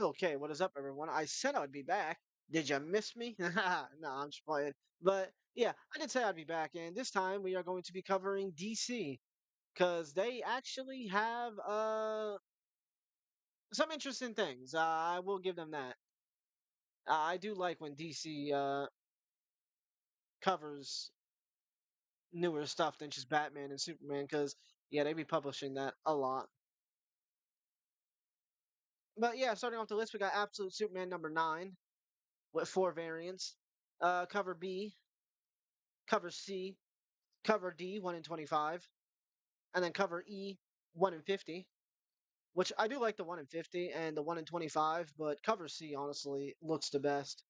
Okay, what is up, everyone? I said I would be back. Did you miss me? No, I'm just playing. But yeah, I did say I'd be back, and this time we are going to be covering DC because they actually have some interesting things. I will give them that. I do like when DC covers newer stuff than just Batman and Superman because yeah, they be publishing that a lot. But yeah, starting off the list, we got Absolute Superman number 9 with 4 variants. Cover B, cover C, cover D 1 in 25, and then cover E 1 in 50. Which I do like the 1 in 50 and the 1 in 25, but cover C honestly looks the best.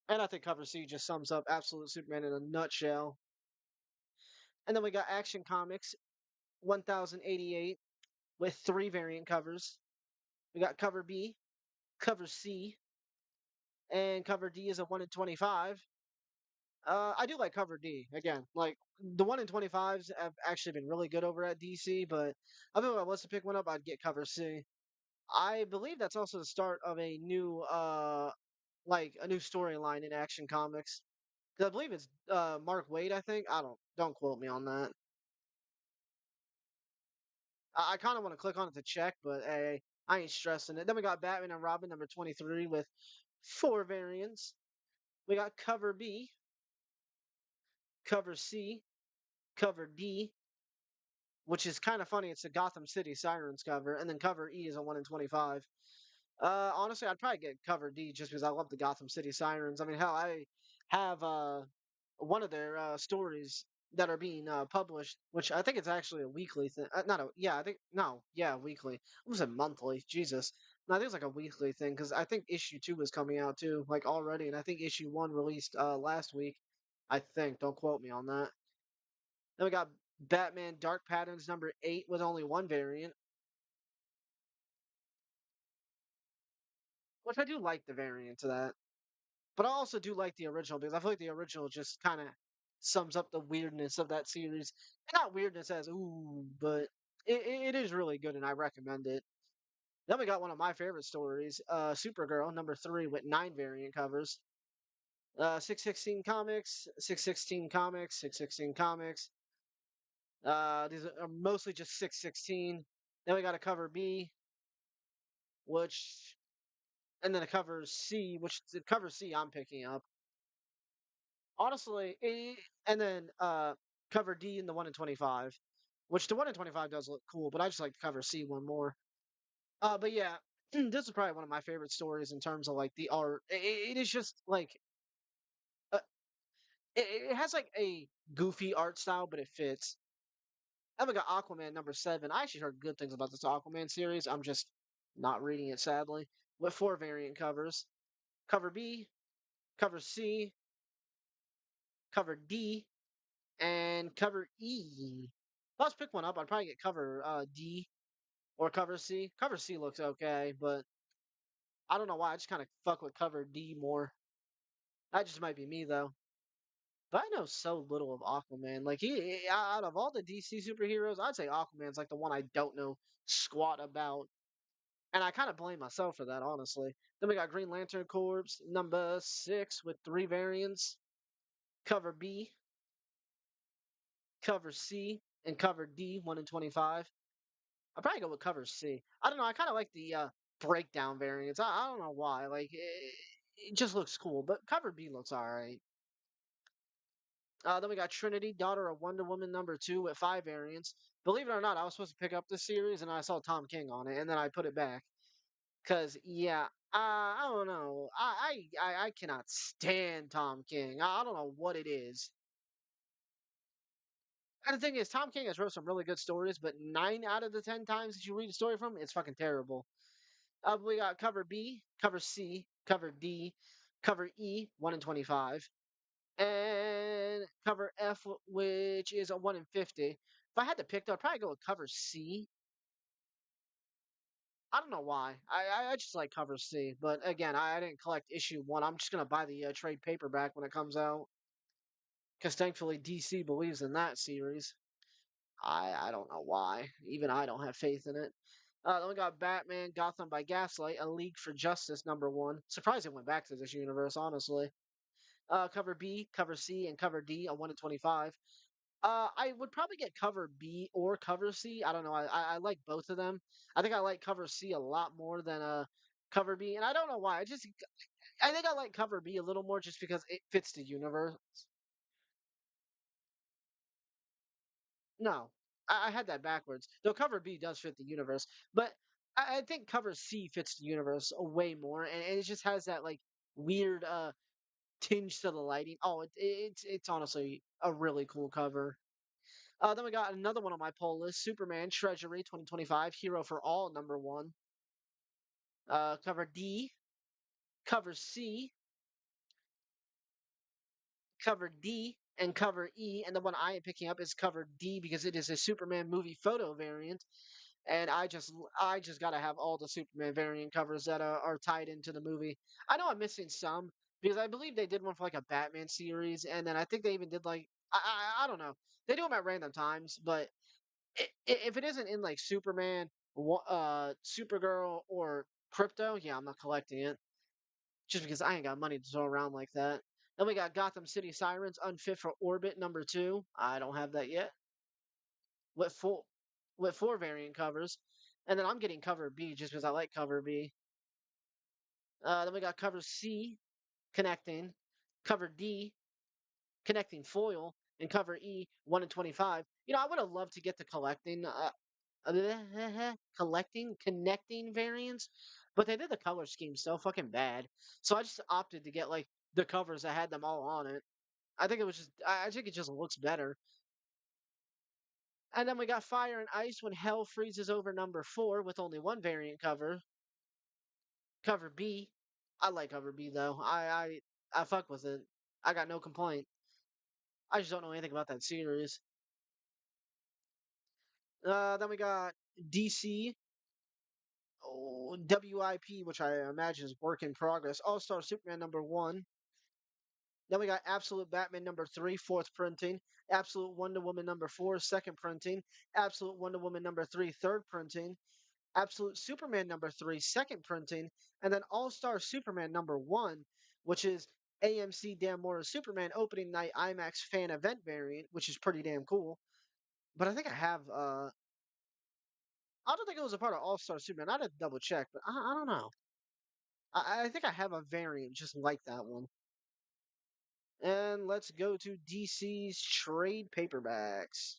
And I think cover C just sums up Absolute Superman in a nutshell. And then we got Action Comics 1088 with 3 variant covers. We got cover B, cover C, and cover D is a 1 in 25. I do like cover D again. Like the 1 in 25s have actually been really good over at DC, but I think if I was to pick one up, I'd get cover C. I believe that's also the start of a new like a new storyline in Action Comics. 'Cause I believe it's Mark Waid, I think. Don't quote me on that. I kind of want to click on it to check, but hey, I ain't stressing it. Then we got Batman and Robin number 23 with 4 variants. We got cover B, cover C, cover D, which is kind of funny. It's a Gotham City Sirens cover, and then cover E is a 1 in 25. Honestly, I'd probably get cover D just because I love the Gotham City Sirens. I mean, hell, I have one of their stories that are being published, which I think it's actually a weekly thing. Not a yeah, I think no, yeah, weekly. I was a monthly. Jesus, no, I think it's like a weekly thing because I think issue 2 is coming out too, like already, and I think issue 1 released last week. I think. Don't quote me on that. Then we got Batman Dark Patterns number 8 with only 1 variant, which I do like the variant to that. But I also do like the original because I feel like the original just kind of sums up the weirdness of that series. And not weirdness as ooh, but it is really good and I recommend it. Then we got one of my favorite stories, Supergirl number 3 with 9 variant covers. 616 comics, 616 comics, 616 comics. These are mostly just 616. Then we got a cover B, which and then a cover C, which the cover C I'm picking up. Honestly, and then cover D in the 1 in 25, which the 1 in 25 does look cool, but I just like the cover C one more. But yeah, this is probably one of my favorite stories in terms of like the art. It is just like uh, it has like a goofy art style, but it fits. Then we got Aquaman number 7. I actually heard good things about this Aquaman series. I'm just not reading it sadly. With 4 variant covers: cover B, cover C, cover D, and cover E. If I was pick one up, I'd probably get cover D or cover C. Cover C looks okay, but I don't know why. I just kind of fuck with cover D more. That just might be me though. But I know so little of Aquaman. Like out of all the DC superheroes, I'd say Aquaman's like the one I don't know squat about, and I kind of blame myself for that, honestly. Then we got Green Lantern Corps number 6 with 3 variants: cover B, cover C, and cover D 1 in 25. I'll probably go with cover C. I don't know. I kind of like the breakdown variants. I don't know why. Like it just looks cool, but cover B looks all right. Then we got Trinity, daughter of Wonder Woman number 2 with 5 variants. Believe it or not, I was supposed to pick up this series and I saw Tom King on it, and then I put it back because yeah, I don't know. I cannot stand Tom King. I don't know what it is. And the thing is, Tom King has wrote some really good stories, but 9 out of the 10 times that you read a story from, it's fucking terrible. We got cover B, cover C, cover D, cover E, 1 in 25, and cover F, which is a 1 in 50. If I had to pick, though, I'd probably go with cover C. I don't know why. I just like cover C, but again, I didn't collect issue 1. I'm just gonna buy the trade paperback when it comes out, because thankfully DC believes in that series. I don't know why. Even I don't have faith in it. Then we got Batman, Gotham by Gaslight, A League for Justice #1. Surprised it went back to this universe, honestly. Cover B, cover C, and cover D, a 1 in 25. I would probably get cover B or cover C. I don't know. I like both of them. I think I like cover C a lot more than cover B, and I don't know why. I think I like cover B a little more just because it fits the universe. No, I had that backwards. Though cover B does fit the universe, but I think cover C fits the universe way more, and it just has that like weird tinge to the lighting. Oh, it's honestly a really cool cover. Then we got another one on my poll list: Superman Treasury 2025 Hero for All #1. Cover D, cover C, cover D, and cover E. And the one I am picking up is cover D because it is a Superman movie photo variant. And I just gotta have all the Superman variant covers that are tied into the movie. I know I'm missing some because I believe they did one for like a Batman series, and then I think they even did like I don't know. They do them at random times, but if it isn't in like Superman, Supergirl, or Crypto, yeah, I'm not collecting it just because I ain't got money to throw around like that. Then we got Gotham City Sirens Unfit for Orbit #2. I don't have that yet. With four variant covers, and then I'm getting cover B just because I like cover B. Then we got cover C connecting, cover D connecting foil, and cover E 1 in 25. I would have loved to get the collecting connecting variants, but they did the color scheme so fucking bad. So I just opted to get like the covers that had them all on it. I think it just looks better. And then we got Fire and Ice when Hell freezes over #4 with only one variant cover. Cover B. I like cover B though. I fuck with it. I got no complaint. I just don't know anything about that series. Then we got DC WIP, which I imagine is work in progress. All Star Superman #1. Then we got Absolute Batman #3, fourth printing. Absolute Wonder Woman #4, second printing. Absolute Wonder Woman #3, third printing. Absolute Superman #3, second printing, and then All Star Superman #1, which is AMC Dan Mora's Superman opening night IMAX fan event variant, which is pretty damn cool. But I think I have I don't think it was a part of All Star Superman. I'd have to double check, but I don't know. I think I have a variant just like that one. And let's go to DC's trade paperbacks.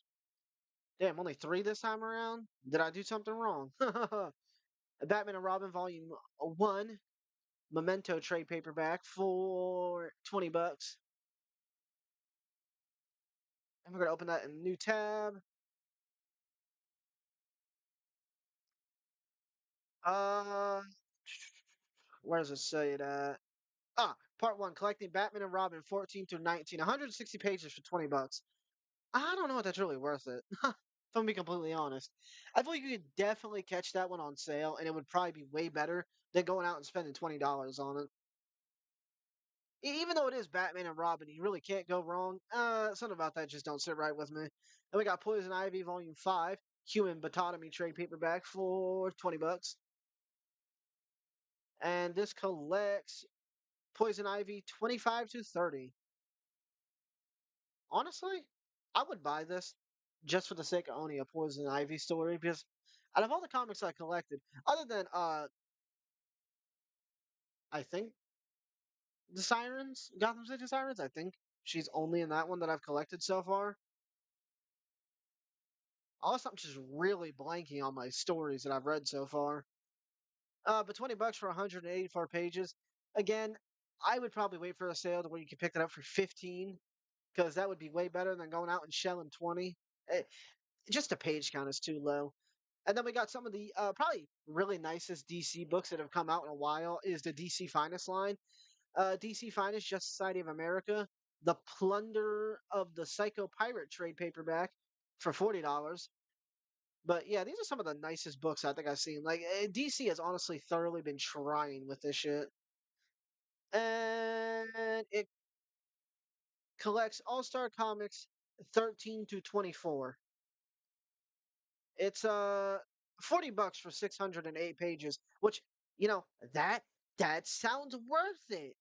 Damn, only 3 this time around? Did I do something wrong? Batman and Robin Volume 1 Memento trade paperback for $20. And we're gonna open that in a new tab. Uh, where does it say it at? Part 1, collecting Batman and Robin 14 through 19, 160 pages for $20. I don't know if that's really worth it. If I'm being completely honest, I feel like you could definitely catch that one on sale, and it would probably be way better than going out and spending $20 on it. Even though it is Batman and Robin, you really can't go wrong. Something about that just don't sit right with me. And we got Poison Ivy Volume 5, Human Batotomy trade paperback for $20. And this collects Poison Ivy 25 to 30. Honestly, I would buy this just for the sake of owning a Poison Ivy story because out of all the comics I collected, other than I think the Sirens, Gotham City Sirens, I think she's only in that one that I've collected so far. Also, I'm just really blanking on my stories that I've read so far. But $20 for 184 pages. Again, I would probably wait for a sale to where you can pick it up for 15, because that would be way better than going out and shelling 20. Eh, just the page count is too low. And then we got some of the probably really nicest DC books that have come out in a while is the DC Finest line. DC Finest, Justice Society of America, The Plunder of the Psycho Pirate trade paperback for $40. But yeah, these are some of the nicest books I think I've seen. Like DC has honestly thoroughly been trying with this shit, and it collects All Star Comics 13 to 24. It's $40 for 608 pages, which, you know, that that sounds worth it.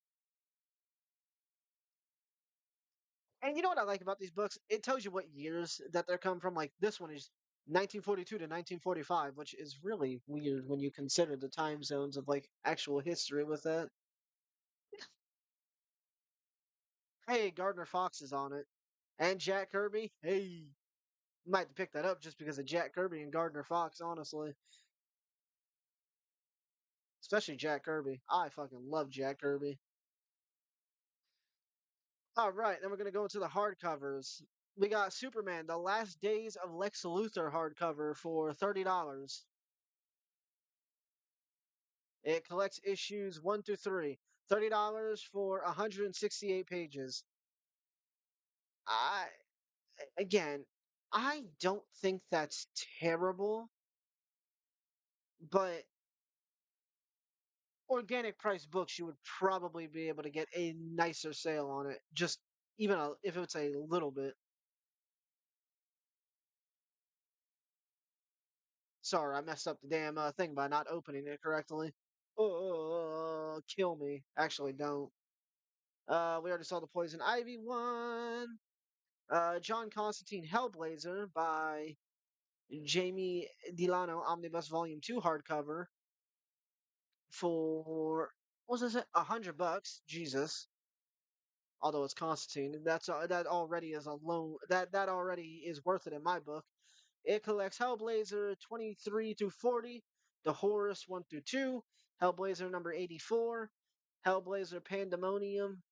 And you know what I like about these books? It tells you what years that they're come from. Like this one is 1942 to 1945, which is really weird when you consider the time zones of like actual history with that. Hey, Gardner Fox is on it. And Jack Kirby. Hey, might have to pick that up just because of Jack Kirby and Gardner Fox, honestly. Especially Jack Kirby. I fucking love Jack Kirby. All right, then we're gonna go into the hardcovers. We got Superman: The Last Days of Lex Luthor hardcover for $30. It collects issues 1 through 3. $30 for 168 pages. I again, I don't think that's terrible, but organic price books you would probably be able to get a nicer sale on it. Just even if it's a little bit. Sorry, I messed up the damn thing by not opening it correctly. Oh, kill me. Actually, don't. We already saw the Poison Ivy one. John Constantine Hellblazer by Jamie Delano Omnibus Volume 2 hardcover for what was this? $100. Jesus. Although it's Constantine, that already is a low that already is worth it in my book. It collects Hellblazer 23 through 40, the Horus 1 through 2, Hellblazer number 84, Hellblazer Pandemonium,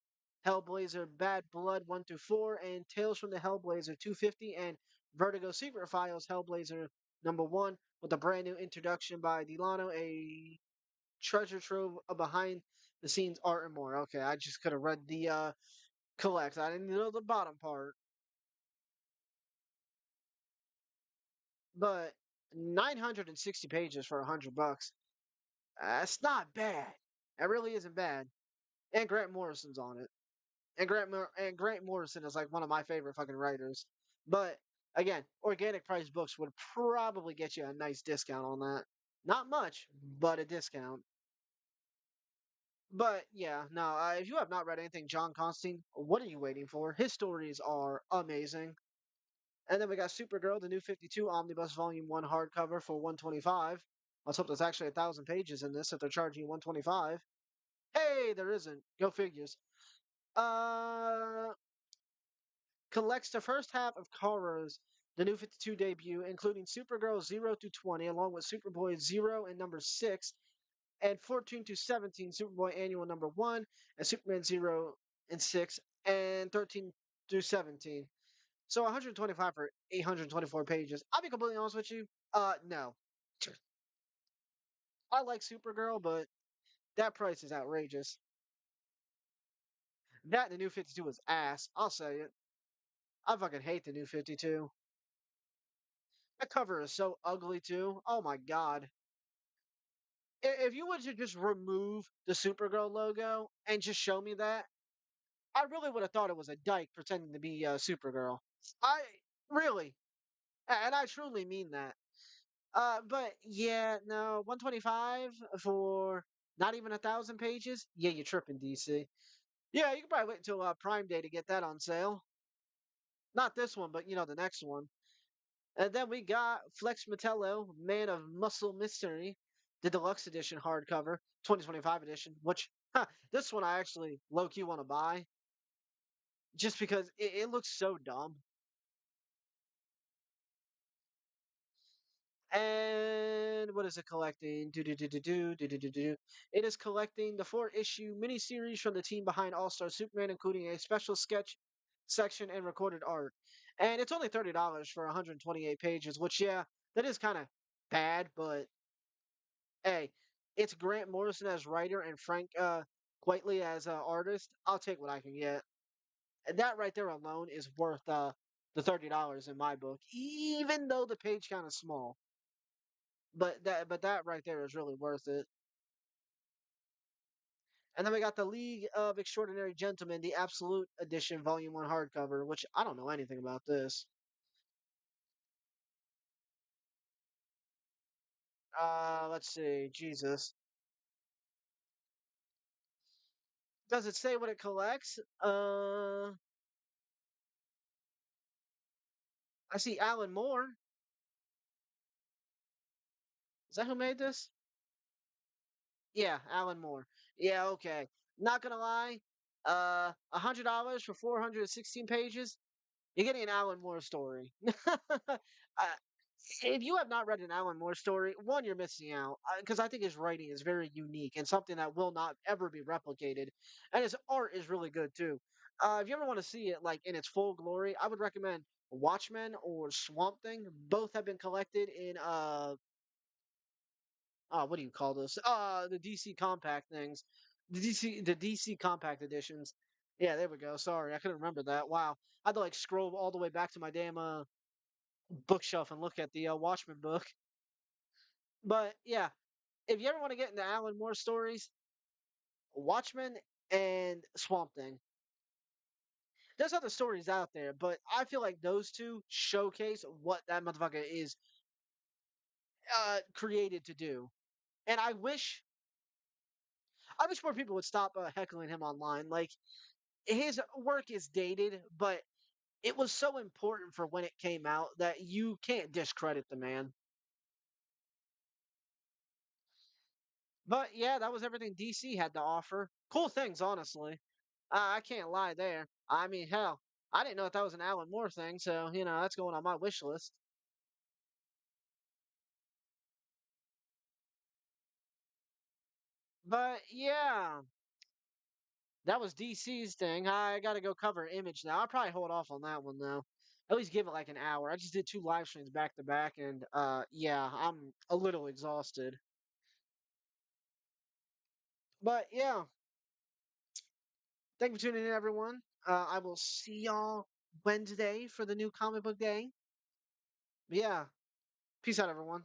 Hellblazer Bad Blood 1 through 4, and Tales from the Hellblazer 250, and Vertigo Secret Files Hellblazer number 1 with a brand new introduction by Delano, a treasure trove of behind the scenes art and more. Okay, I just could have read the collect. I didn't know the bottom part. But 960 pages for $100. That's not bad. It really isn't bad. And Grant Morrison's on it. And Grant Morrison is like one of my favorite fucking writers. But again, organic price books would probably get you a nice discount on that. Not much, but a discount. But yeah, no. If you have not read anything John Constantine, what are you waiting for? His stories are amazing. And then we got Supergirl, the new 52 Omnibus Volume 1 hardcover for 125. Let's hope there's actually 1,000 pages in this if they're charging 125. Hey, there isn't. Go figures. Uh, Collects the first half of Kara's the new 52 debut, including Supergirl 0 to 20, along with Superboy 0 and number 6, and 14 to 17, Superboy Annual number 1, and Superman 0 and 6, and 13 through 17. So 125 for 824 pages. I'll be completely honest with you. No. I like Supergirl, but that price is outrageous. That and the new 52 is ass. I'll say it. I fucking hate the new 52. That cover is so ugly too. Oh my god. If you would to just remove the Supergirl logo and just show me that, I really would have thought it was a dyke pretending to be Supergirl. I really, and I truly mean that. But yeah, no, 125 for not even 1,000 pages. Yeah, you're tripping, DC. Yeah, you can probably wait until Prime Day to get that on sale. Not this one, but the next one. And then we got Flex Metallo, Man of Muscle Mystery, the deluxe edition hardcover, 2025 edition. Which this one I actually low key want to buy, just because it looks so dumb. And what is it collecting? Do do do do do do do do do. It is collecting the 4-issue miniseries from the team behind All Star Superman, including a special sketch section and recorded art. And it's only $30 for 128 pages, which yeah, that is kind of bad, but hey, it's Grant Morrison as writer and Frank Quitely as artist. I'll take what I can get. And that right there alone is worth the $30 in my book, even though the page kind of small. But that right there is really worth it. And then we got the League of Extraordinary Gentlemen, the Absolute Edition, Volume One hardcover, which I don't know anything about this. Let's see. Jesus. Does it say what it collects? I see Alan Moore. Is that who made this? Yeah, Alan Moore. Yeah, okay. Not gonna lie. $100 for 416 pages. You're getting an Alan Moore story. If you have not read an Alan Moore story, one, you're missing out because I think his writing is very unique and something that will not ever be replicated, and his art is really good too. If you ever want to see it like in its full glory, I would recommend Watchmen or Swamp Thing. Both have been collected in what do you call those? The DC compact things, the DC compact editions. Yeah, there we go. Sorry, I couldn't remember that. Wow, I had to like scroll all the way back to my damn bookshelf and look at the Watchmen book. But yeah, if you ever want to get into Alan Moore stories, Watchmen and Swamp Thing. There's other stories out there, but I feel like those two showcase what that motherfucker is created to do. And I wish more people would stop heckling him online. Like his work is dated, but it was so important for when it came out that you can't discredit the man. But yeah, that was everything DC had to offer. Cool things, honestly. I can't lie there. I mean, hell, I didn't know that was an Alan Moore thing, so that's going on my wish list. But yeah, that was DC's thing. I got to go cover Image now. I'll probably hold off on that one though. At least give it like an hour. I just did two live streams back to back, and yeah, I'm a little exhausted. But yeah, thank you for tuning in, everyone. I will see y'all Wednesday for the new comic book day. Yeah, peace out, everyone.